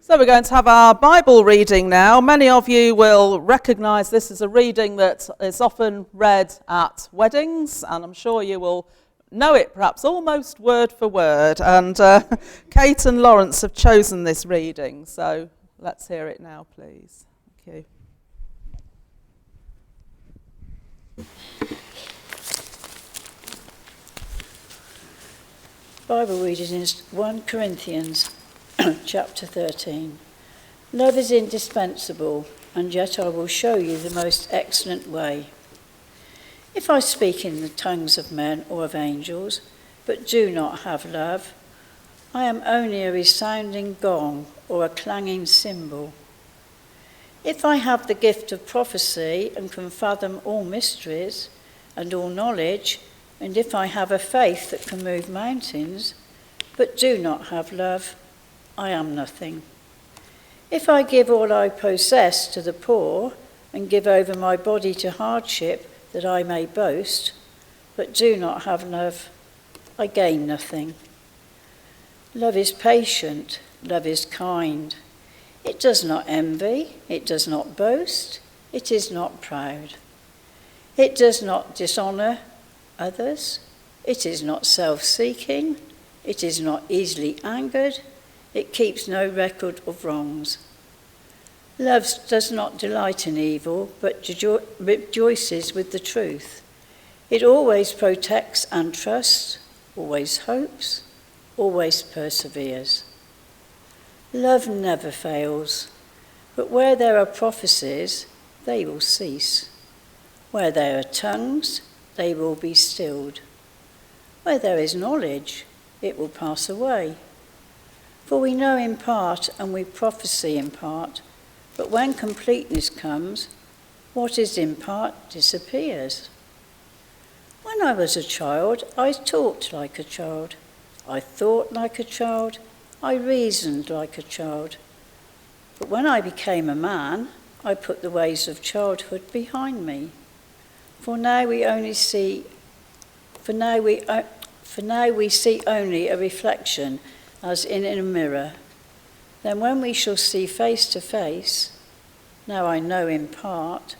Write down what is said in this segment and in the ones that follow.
So we're going to have our Bible reading now. Many of you will recognise this as a reading that is often read at weddings, and I'm sure you will know it perhaps almost word for word. And Kate and Lawrence have chosen this reading, so let's hear it now, please. Thank you. Bible reading is 1 Corinthians chapter 13. Love is indispensable, and yet I will show you the most excellent way. If I speak in the tongues of men or of angels, but do not have love, I am only a resounding gong or a clanging cymbal. If I have the gift of prophecy and can fathom all mysteries and all knowledge, and if I have a faith that can move mountains, but do not have love, I am nothing. If I give all I possess to the poor and give over my body to hardship that I may boast, but do not have love, I gain nothing. Love is patient, love is kind. It does not envy, it does not boast, it is not proud. It does not dishonor others, it is not self-seeking, it is not easily angered, it keeps no record of wrongs. Love does not delight in evil, but rejoices with the truth. It always protects and trusts, always hopes, always perseveres. Love never fails, but where there are prophecies, they will cease. Where there are tongues, they will be stilled. Where there is knowledge, it will pass away. For we know in part and we prophesy in part, but when completeness comes, what is in part disappears. When I was a child, I talked like a child. I thought like a child. I reasoned like a child. But when I became a man, I put the ways of childhood behind me. For now we see only a reflection as in a mirror. Then when we shall see face to face, now I know in part,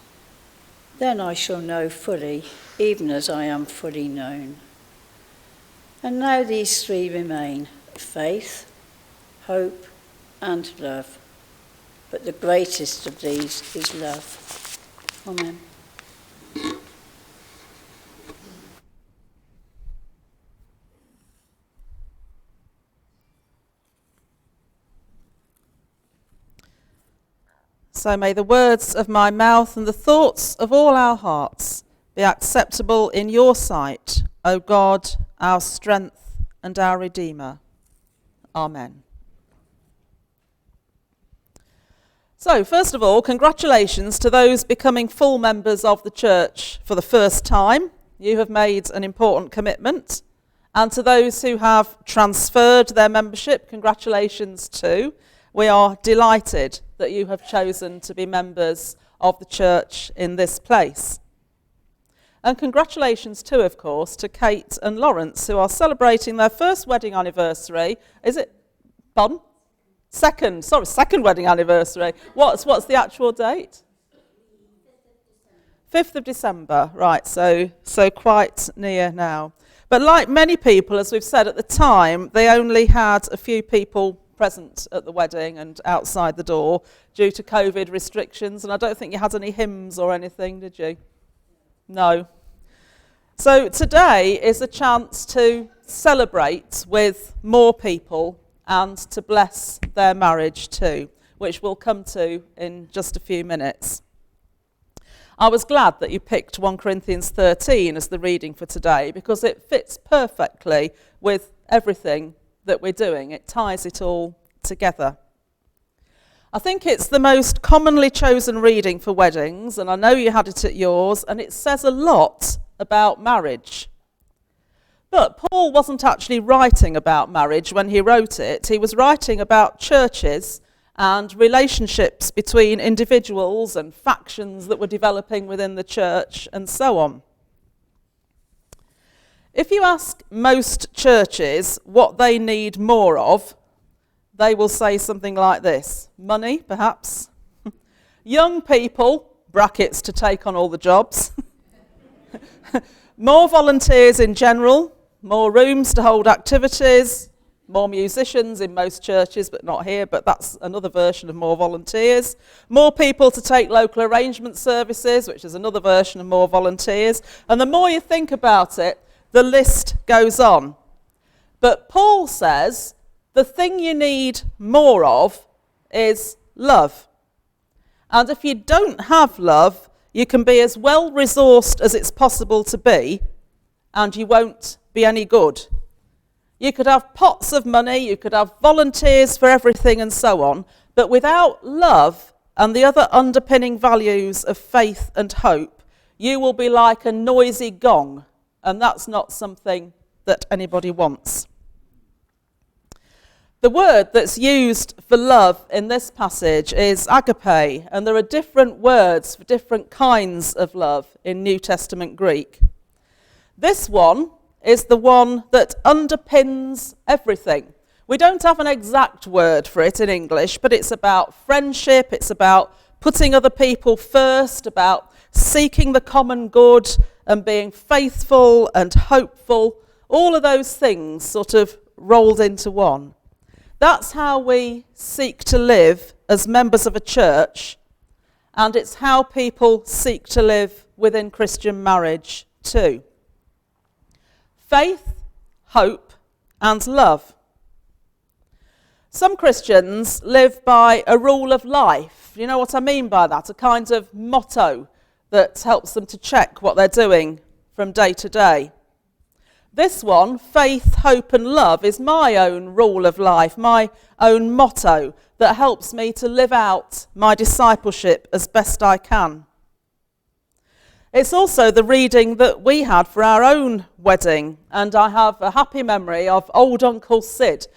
then I shall know fully, even as I am fully known. And now these three remain: faith, hope, and love. But the greatest of these is love. Amen. So may the words of my mouth and the thoughts of all our hearts be acceptable in your sight, O God, our strength and our Redeemer. Amen. So, first of all, congratulations to those becoming full members of the church for the first time. You have made an important commitment. And to those who have transferred their membership, congratulations too. We are delighted that you have chosen to be members of the church in this place. And congratulations too, of course, to Kate and Lawrence, who are celebrating their first wedding anniversary. Is it? Pardon? Second wedding anniversary. What's the actual date? 5th of December, right, so quite near now. But like many people, as we've said at the time, they only had a few people present at the wedding and outside the door due to COVID restrictions, and I don't think you had any hymns or anything, did you? No. So today is a chance to celebrate with more people and to bless their marriage too, which we'll come to in just a few minutes. I was glad that you picked 1 Corinthians 13 as the reading for today because it fits perfectly with everything that we're doing. It ties it all together. I think it's the most commonly chosen reading for weddings, and I know you had it at yours, and it says a lot about marriage. But Paul wasn't actually writing about marriage when he wrote it. He was writing about churches and relationships between individuals and factions that were developing within the church and so on. If you ask most churches what they need more of, they will say something like this. Money, perhaps. Young people, brackets to take on all the jobs. More volunteers in general, more rooms to hold activities, more musicians in most churches, but not here, but that's another version of more volunteers. More people to take local arrangement services, which is another version of more volunteers. And the more you think about it, the list goes on. But Paul says the thing you need more of is love. And if you don't have love, you can be as well resourced as it's possible to be, and you won't be any good. You could have pots of money, you could have volunteers for everything and so on, but without love and the other underpinning values of faith and hope, you will be like a noisy gong, and that's not something that anybody wants. The word that's used for love in this passage is agape, and there are different words for different kinds of love in New Testament Greek. This one is the one that underpins everything. We don't have an exact word for it in English, but it's about friendship, it's about putting other people first, about seeking the common good and being faithful and hopeful. All of those things sort of rolled into one. That's how we seek to live as members of a church, and it's how people seek to live within Christian marriage too. Faith, hope, and love. Some Christians live by a rule of life. You know what I mean by that? A kind of motto that helps them to check what they're doing from day to day. This one, faith, hope and love, is my own rule of life, my own motto that helps me to live out my discipleship as best I can. It's also the reading that we had for our own wedding, and I have a happy memory of old Uncle Sid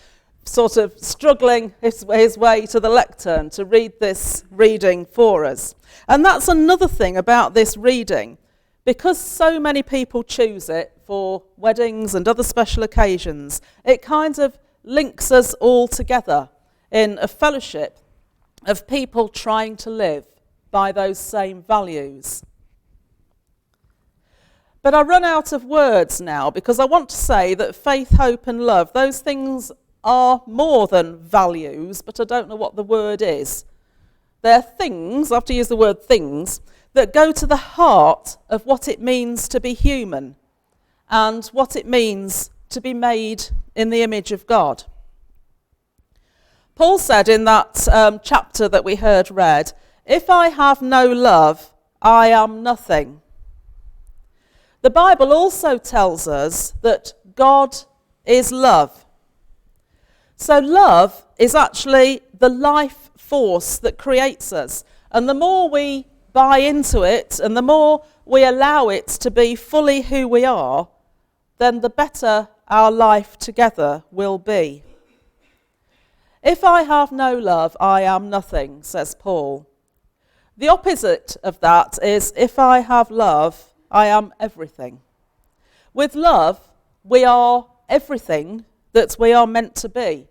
sort of struggling his way to the lectern to read this reading for us. And that's another thing about this reading. Because so many people choose it for weddings and other special occasions, it kind of links us all together in a fellowship of people trying to live by those same values. But I run out of words now because I want to say that faith, hope and love, those things are more than values, but I don't know what the word is. They're things, I have to use the word things, that go to the heart of what it means to be human and what it means to be made in the image of God. Paul said in that chapter that we heard read, "If I have no love, I am nothing." The Bible also tells us that God is love. So love is actually the life force that creates us. And the more we buy into it and the more we allow it to be fully who we are, then the better our life together will be. If I have no love, I am nothing, says Paul. The opposite of that is if I have love, I am everything. With love, we are everything that we are meant to be.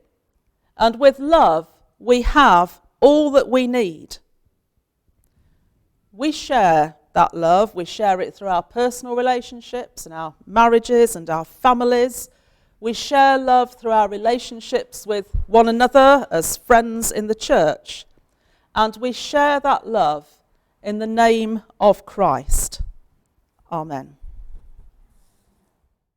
And with love, we have all that we need. We share that love. We share it through our personal relationships and our marriages and our families. We share love through our relationships with one another as friends in the church. And we share that love in the name of Christ. Amen.